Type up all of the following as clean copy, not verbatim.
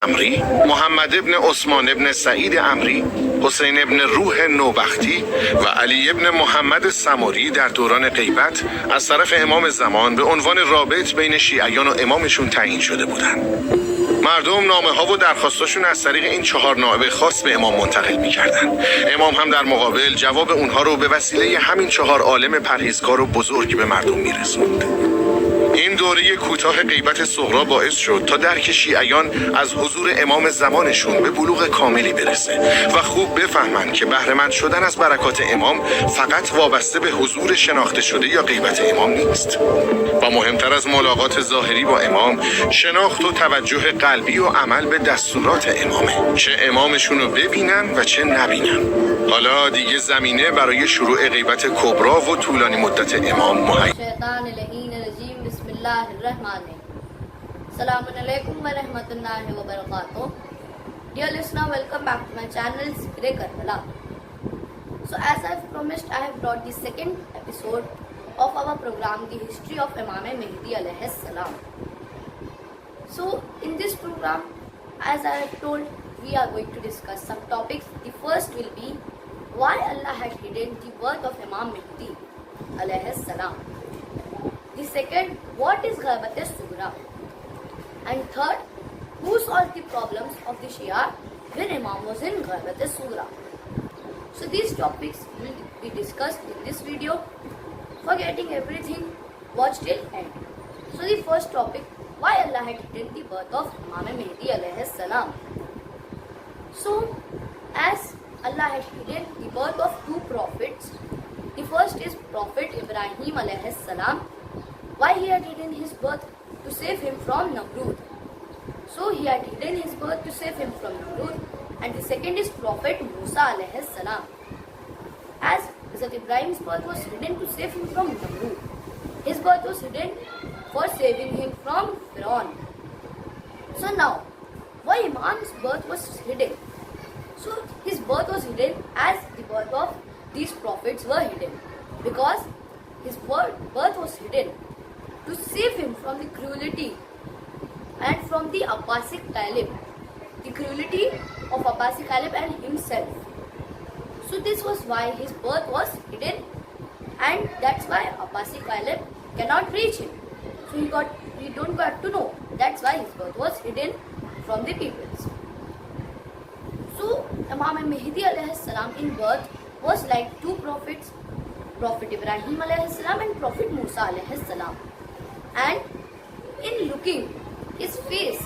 امری، محمد ابن عثمان ابن سعید امری، حسین ابن روح نوبختی و علی ابن محمد سماری در دوران غیبت از طرف امام زمان به عنوان رابط بین شیعیان و امامشون تعیین شده بودند. مردم نامه ها و درخواستاشون از طریق این 4 نائب خاص به امام منتقل می‌کردند. امام هم در مقابل جواب اونها رو به وسیله همین 4 عالم پرهیزکار و بزرگ به مردم می‌رسوند. این دوره کوتاه غیبت صغرا باعث شد تا درک شیعیان از حضور امام زمانشون به بلوغ کاملی برسه و خوب بفهمن که بهره‌مند شدن از برکات امام فقط وابسته به حضور شناخته شده یا غیبت امام نیست و مهمتر از ملاقات ظاهری با امام، شناخت و توجه قلبی و عمل به دستورات امامه، چه امامشون رو ببینن و چه نبینن. حالا دیگه زمینه برای شروع غیبت کبرا و طولانی مدت امام مهیا. Assalamu alaikum wa rahmatullahi wa barakatuh. Dear listener, welcome back to my channel Zikre Karbala. So as I've promised, I have brought the second episode of our program, The History of Imam Mahdi alayhi salam. So in this program, as I have told, we are going to discuss some topics. The first will be why Allah had hidden the birth of Imam Mahdi alayhi salam. The second, what is Ghaibat Sughra? And third, who solved the problems of the Shia when Imam was in Ghaibat Sughra? So these topics will be discussed in this video. For getting everything, watch till end. So the first topic, why Allah had hidden the birth of Imam Mahdi alayhi salam. So as Allah had hidden the birth of 2 prophets, the first is Prophet Ibrahim alayhi salam. Why he had hidden his birth? To save him from Namrud. So he had hidden his birth to save him from Namrud. And the second is Prophet Musa alayhi salam. As Hazrat Ibrahim's birth was hidden to save him from Namrud, his birth was hidden for saving him from Pharaoh. So now, why Imam's birth was hidden? So his birth was hidden as the birth of these prophets were hidden, because his birth was hidden to save him from the cruelty and from the Abbasic Caliph, the cruelty of Abbasic Caliph and himself. So this was why his birth was hidden, and that's why Abbasic Caliph cannot reach him. So we don't got to know. That's why his birth was hidden from the peoples. So Imam Mahdi alayhi salam in birth was like 2 prophets, Prophet Ibrahim alayhi salam and Prophet Musa alayhi salam. And in looking, his face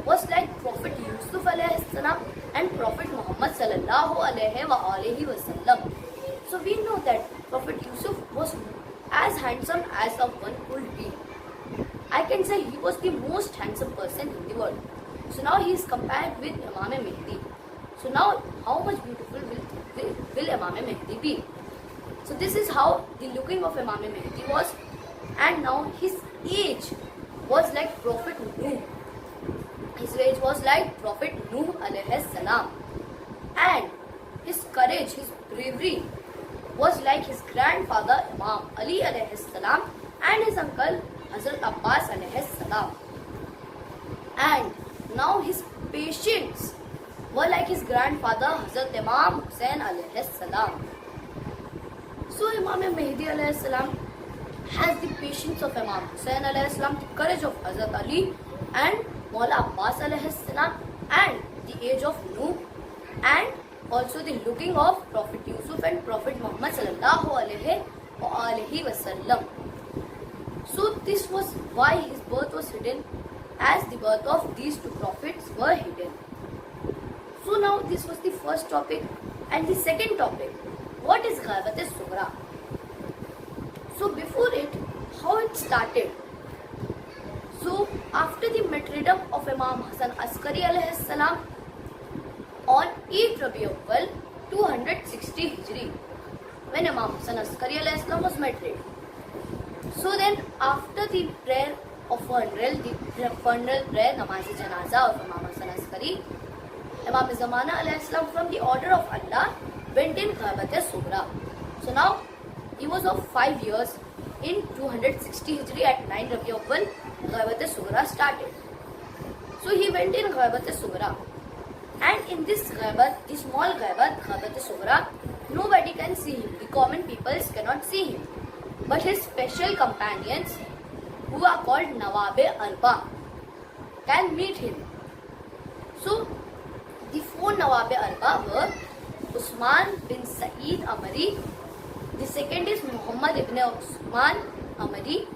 was like Prophet Yusuf alayhi salam and Prophet Muhammad sallallahu alayhi wa sallam. So we know that Prophet Yusuf was as handsome as a one could be. I can say he was the most handsome person in the world. So now he is compared with Imam Mahdi. So now how much beautiful will Imam Mahdi be? So this is how the looking of Imam Mahdi was. And now his age was like Prophet Nuh. His age was like Prophet Nuh alayhi salam. And his courage, his bravery was like his grandfather Imam Ali alayhi salam and his uncle Hazrat Abbas alayhi salam. And now his patience were like his grandfather Hazrat Imam Hussain alayhi salam. So Imam Mahdi alayhi salam has the patience of Imam Hussain alayhi salam, the courage of Hazrat Ali and Maula Abbas alayhi salam, and the age of Nuh, and also the looking of Prophet Yusuf and Prophet Muhammad sallallahu alayhi wa sallam. So this was why his birth was hidden, as the birth of these 2 prophets were hidden. So now this was the first topic, and the second topic, what is Ghaibat Sughra? So before it, how it started. So after the martyrdom of Imam Hasan Askari alayhi salam on 8th Rabiul Awwal 260 Hijri, when Imam Hasan Askari alayhi salam was martyred. So then after the prayer of funeral, the funeral prayer, Namaz Janaza of Imam Hasan Askari, Imam Zamana alayhi salam from the order of Allah went in Ghaibat Sughra. So now he was of 5 years. In 260 Hijri at 9 Rabiul Awwal, Ghaibat Sughra started. So he went in Ghaibat al-Sughra. And in this Ghaibat, the small Ghaibat, Ghaibat al-Sughra, nobody can see him. The common peoples cannot see him. But his special companions, who are called Nawabe Arba, can meet him. So the four Nawabe Arba were Usman bin Saeed Amari. The second is Muhammad ibn Usman Amari,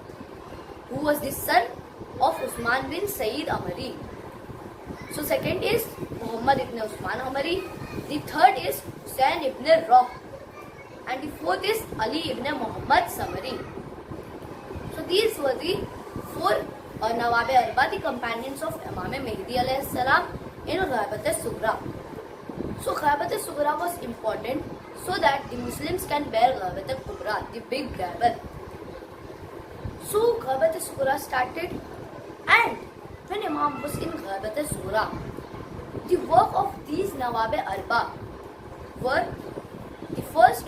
who was the son of Usman bin Saeed Amari. So second is Muhammad ibn Usman Amari. The third is Hussain ibn Rauh. And the fourth is Ali ibn Muhammad Samari. So these were the four Nawabe Arba, the companions of Imam Mahdi alayhi salam in Ghaibat al-Sughra. So Ghaibat al-Sughra was important so that the Muslims can bear Ghaibat al-Kubra, the big Ghaibat. So Ghaibat al-Sughra started, and when Imam was in Ghaibat al-Sughra, the work of these Nawabe Arba were the first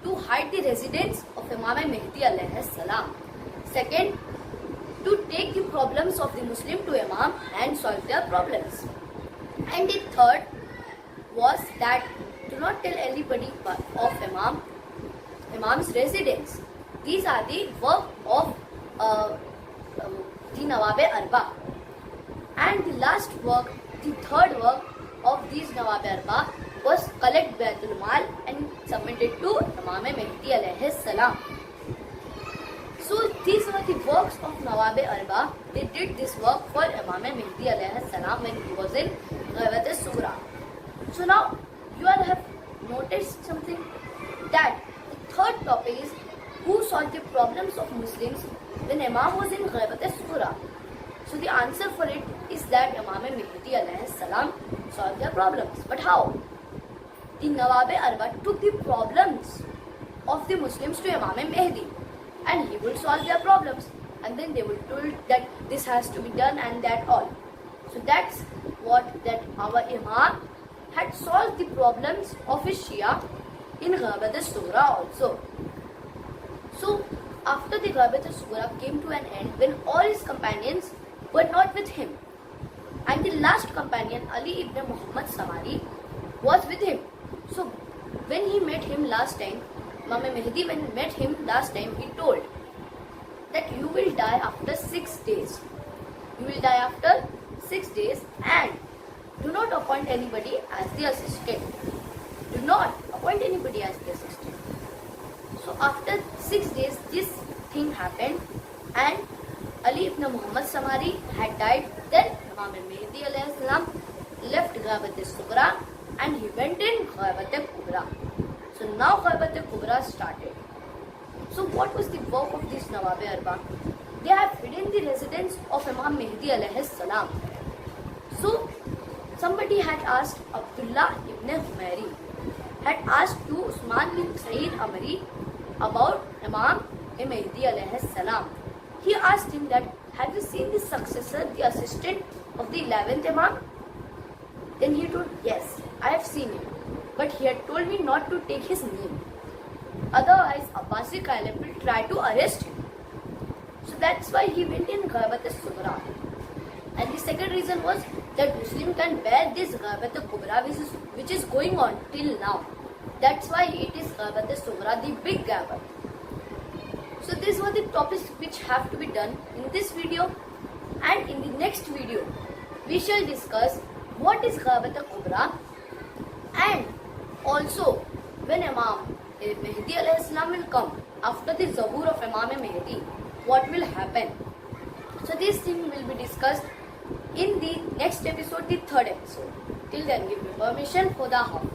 to hide the residence of Imam Mahdi alayhi salam. Second, to take the problems of the Muslim to Imam and solve their problems. And the third was that do not tell anybody of Imam's residence. These are the work of the Nawabe Arba. And the last work, the third work of these Nawabe Arba was collect Baitul Mal and submit it to Imam Mahdi alayhi salam. So these were the works of Nawabe Arba. They did this work for Imam Mahdi alayhi salam when he was in Ghaibat al-Sughra. So now you all have noticed something, that the third topic is who solved the problems of Muslims when Imam was in Ghaibat al-Sughra. So the answer for it is that Imam Mahdi alayhi salam solved their problems. But how? The Nawabe Arba took the problems of the Muslims to Imam Mahdi, and he will solve their problems, and then they will told that this has to be done and that all. So that's what that our Imam had solved the problems of his Shia in Ghaibat al-Sughra also. So after the Ghaibat al-Sughra came to an end when all his companions were not with him, and the last companion Ali ibn Muhammad Samari was with him. So when he met him last time, Imam Mahdi when met him last time, he told that you will die after 6 days. You will die after 6 days, and do not appoint anybody as the assistant. Do not appoint anybody as the assistant. So after 6 days, this thing happened, and Ali ibn Muhammad Samari had died. Then Imam Mahdi alayhi salam left Ghaibat al-Sughra and he went in Ghaibat al-Kubra. So now Ghaibat al-Kubra started. So what was the work of this Nawabe Arba? They have hidden the residence of Imam Mahdi alayhi salam. So somebody had asked, Abdullah ibn Humairi had asked to Usman bin Saeed Amari about Imam Mahdi alayhi salam. He asked him that, have you seen the successor, the assistant of the 11th Imam? Then he told, yes, I have seen him. But he had told me not to take his name. Otherwise, Abbasi Caliph will try to arrest him. So that's why he went in Ghaibat al-Sughra. And the second reason was that Muslim can bear this Ghaibat al-Kubra which is going on till now. That's why it is Ghaibat al-Sughra, the big Ghaibat. So these were the topics which have to be done in this video, and in the next video we shall discuss what is Ghaibat al-Kubra, and also when Imam Mahdi alayhi salam will come after the Zabur of Imam Mahdi, what will happen. So these things will be discussed in the next episode, the third episode. Till then, give me permission. Khuda Hafiz.